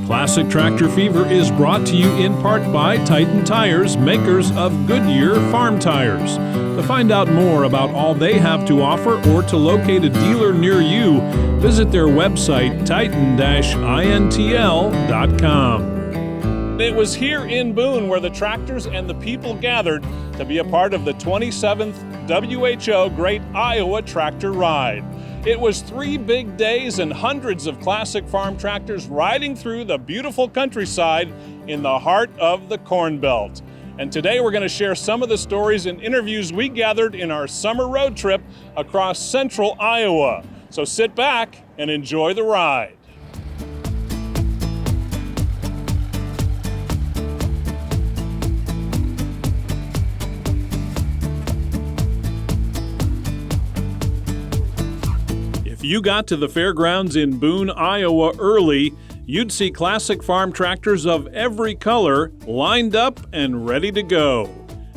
Classic Tractor Fever is brought to you in part by Titan Tires, makers of Goodyear farm tires. To find out more about all they have to offer or to locate a dealer near you, visit their website, titan-intl.com. It was here in Boone where the tractors and the people gathered to be a part of the 27th WHO Great Iowa Tractor Ride. It was 3 big days and hundreds of classic farm tractors riding through the beautiful countryside in the heart of the Corn Belt. And today we're going to share some of the stories and interviews we gathered in our summer road trip across central Iowa. So sit back and enjoy the ride. If you got to the fairgrounds in Boone, Iowa early, you'd see classic farm tractors of every color lined up and ready to go.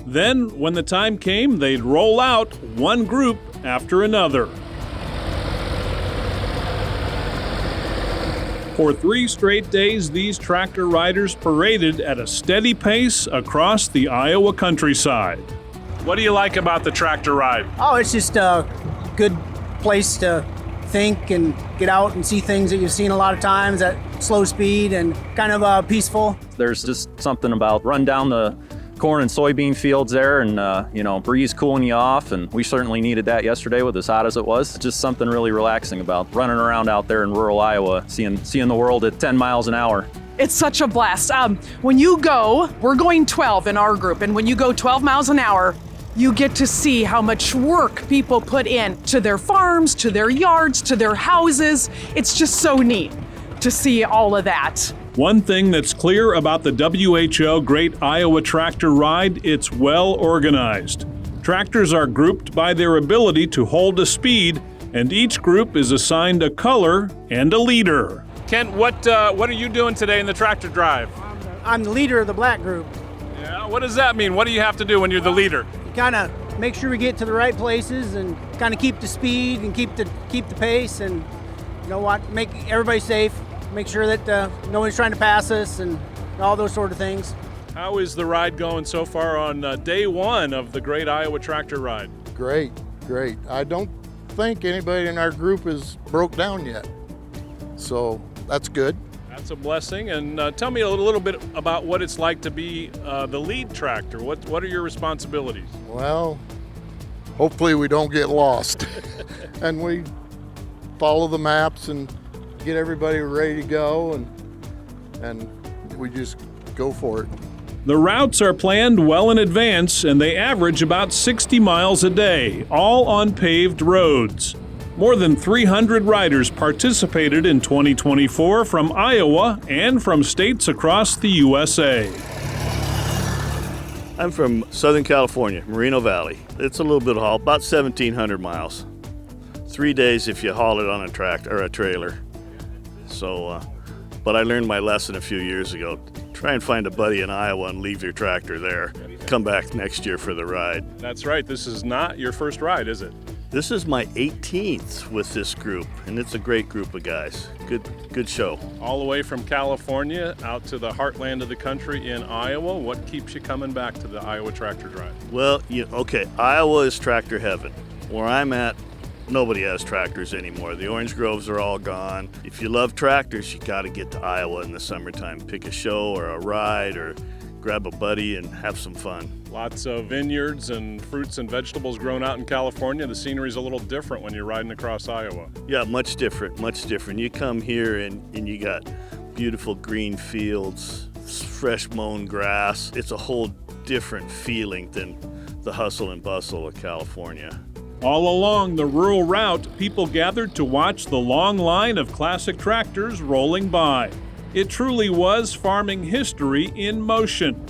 Then, when the time came, they'd roll out one group after another. For 3 straight days, these tractor riders paraded at a steady pace across the Iowa countryside. What do you like about the tractor ride? Oh, it's just a good place to think and get out and see things that you've seen a lot of times at slow speed and kind of peaceful. There's just something about run down the corn and soybean fields there and, breeze cooling you off. And we certainly needed that yesterday with as hot as it was. Just something really relaxing about running around out there in rural Iowa, seeing the world at 10 miles an hour. It's such a blast. When you go, we're going 12 in our group, and when you go 12 miles an hour, you get to see how much work people put in to their farms, to their yards, to their houses. It's just so neat to see all of that. One thing that's clear about the WHO Great Iowa Tractor Ride, it's well organized. Tractors are grouped by their ability to hold a speed, and each group is assigned a color and a leader. Kent, what are you doing today in the tractor drive? I'm the leader of the black group. Yeah, what does that mean? What do you have to do when you're the leader? Kind of make sure we get to the right places and kind of keep the speed and keep the pace, and make everybody safe, make sure that no one's trying to pass us and all those sort of things. How is the ride going so far on day 1 of the Great Iowa Tractor Ride? Great. I don't think anybody in our group is broke down yet, so that's good. That's a blessing. And tell me a little bit about what it's like to be the lead tractor. What are your responsibilities? Well, hopefully we don't get lost and we follow the maps and get everybody ready to go and we just go for it. The routes are planned well in advance and they average about 60 miles a day, all on paved roads. More than 300 riders participated in 2024 from Iowa and from states across the USA. I'm from Southern California, Moreno Valley. It's a little bit of haul, about 1,700 miles. 3 days if you haul it on a tractor or a trailer. So, but I learned my lesson a few years ago. Try and find a buddy in Iowa and leave your tractor there. Come back next year for the ride. That's right. This is not your first ride, is it? This is my 18th with this group, and it's a great group of guys. Good show. All the way from California out to the heartland of the country in Iowa. What keeps you coming back to the Iowa Tractor Drive? Well, Iowa is tractor heaven. Where I'm at, nobody has tractors anymore. The orange groves are all gone. If you love tractors, you got to get to Iowa in the summertime. Pick a show or a ride or grab a buddy and have some fun. Lots of vineyards and fruits and vegetables grown out in California. The scenery's a little different when you're riding across Iowa. Yeah, much different. You come here and you got beautiful green fields, fresh mown grass. It's a whole different feeling than the hustle and bustle of California. All along the rural route, people gathered to watch the long line of classic tractors rolling by. It truly was farming history in motion.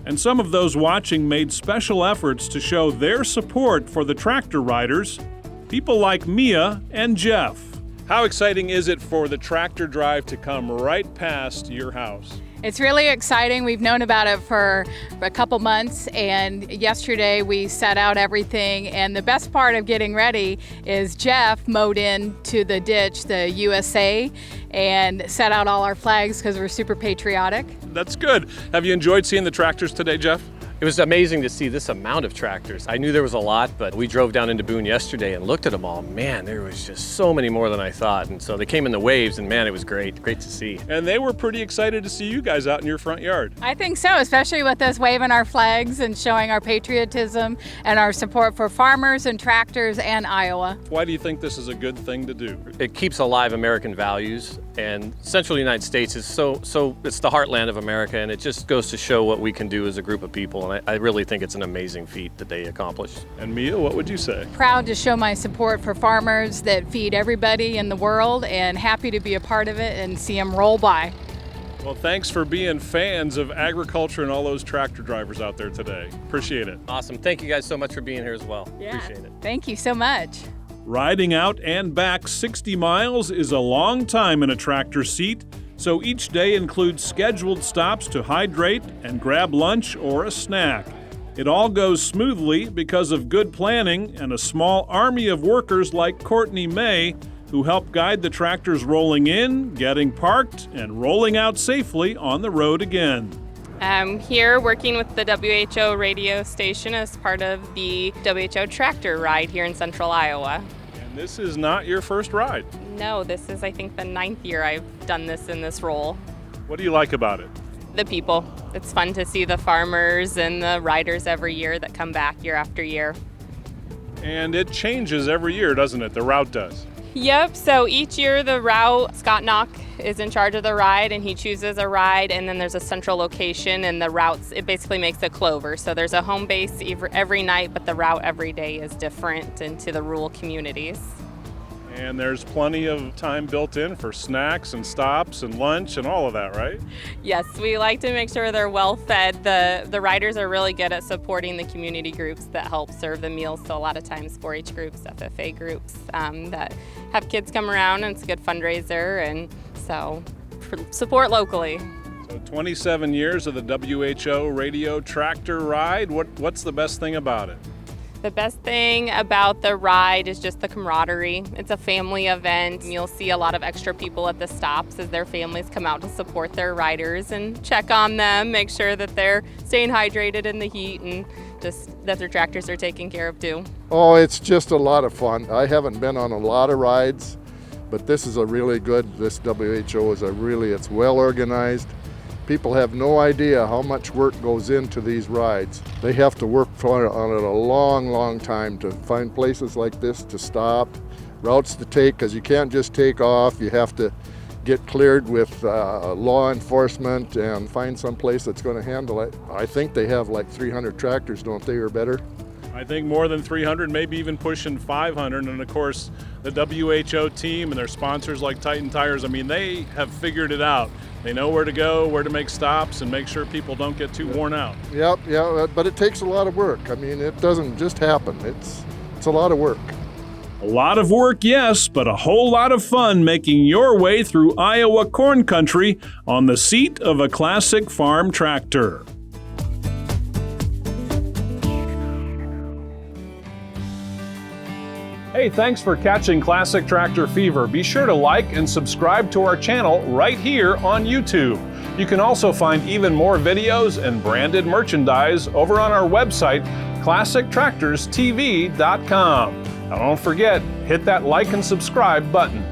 And some of those watching made special efforts to show their support for the tractor riders, people like Mia and Jeff. How exciting is it for the tractor drive to come right past your house? It's really exciting. We've known about it for a couple months, and yesterday we set out everything. And the best part of getting ready is Jeff mowed into the ditch, the USA, and set out all our flags because we're super patriotic. That's good. Have you enjoyed seeing the tractors today, Jeff? It was amazing to see this amount of tractors. I knew there was a lot, but we drove down into Boone yesterday and looked at them all. Man, there was just so many more than I thought. And so they came in the waves, and man, it was great to see. And they were pretty excited to see you guys out in your front yard. I think so, especially with us waving our flags and showing our patriotism and our support for farmers and tractors and Iowa. Why do you think this is a good thing to do? It keeps alive American values, and Central United States is so it's the heartland of America, and it just goes to show what we can do as a group of people. And I really think it's an amazing feat that they accomplished. And Mia, what would you say? Proud to show my support for farmers that feed everybody in the world, and happy to be a part of it and see them roll by. Well, thanks for being fans of agriculture and all those tractor drivers out there today. Appreciate it. Awesome. Thank you guys so much for being here as well. Appreciate it. Thank you so much. Riding out and back 60 miles is a long time in a tractor seat, so each day includes scheduled stops to hydrate and grab lunch or a snack. It all goes smoothly because of good planning and a small army of workers like Courtney May, who help guide the tractors rolling in, getting parked, and rolling out safely on the road again. I'm here working with the WHO radio station as part of the WHO tractor ride here in central Iowa. And this is not your first ride. No, this is, I think, the 9th year I've done this in this role. What do you like about it? The people. It's fun to see the farmers and the riders every year that come back year after year. And it changes every year, doesn't it? The route does. Yep, so each year the route, Scott Knock is in charge of the ride, and he chooses a ride, and then there's a central location, and the routes, it basically makes a clover. So there's a home base every night, but the route every day is different into the rural communities. And there's plenty of time built in for snacks and stops and lunch and all of that, right? Yes, we like to make sure they're well fed. The riders are really good at supporting the community groups that help serve the meals. So a lot of times 4-H groups, FFA groups that have kids come around, and it's a good fundraiser, and so support locally. So 27 years of the WHO radio tractor ride. What's the best thing about it? The best thing about the ride is just the camaraderie. It's a family event. You'll see a lot of extra people at the stops as their families come out to support their riders and check on them, make sure that they're staying hydrated in the heat, and just that their tractors are taken care of too. Oh, it's just a lot of fun. I haven't been on a lot of rides, but this is a really good, this WHO is it's well organized. People have no idea how much work goes into these rides. They have to work on it a long, long time to find places like this to stop, routes to take, because you can't just take off. You have to get cleared with law enforcement and find some place that's going to handle it. I think they have like 300 tractors, don't they, or better? I think more than 300, maybe even pushing 500. And of course, the WHO team and their sponsors like Titan Tires, I mean, they have figured it out. They know where to go, where to make stops, and make sure people don't get too worn out. Yep, yeah, but it takes a lot of work. I mean, it doesn't just happen. It's a lot of work. A lot of work, yes, but a whole lot of fun making your way through Iowa corn country on the seat of a classic farm tractor. Hey, thanks for catching Classic Tractor Fever. Be sure to like and subscribe to our channel right here on YouTube. You can also find even more videos and branded merchandise over on our website, ClassicTractorsTV.com. Now don't forget, hit that like and subscribe button.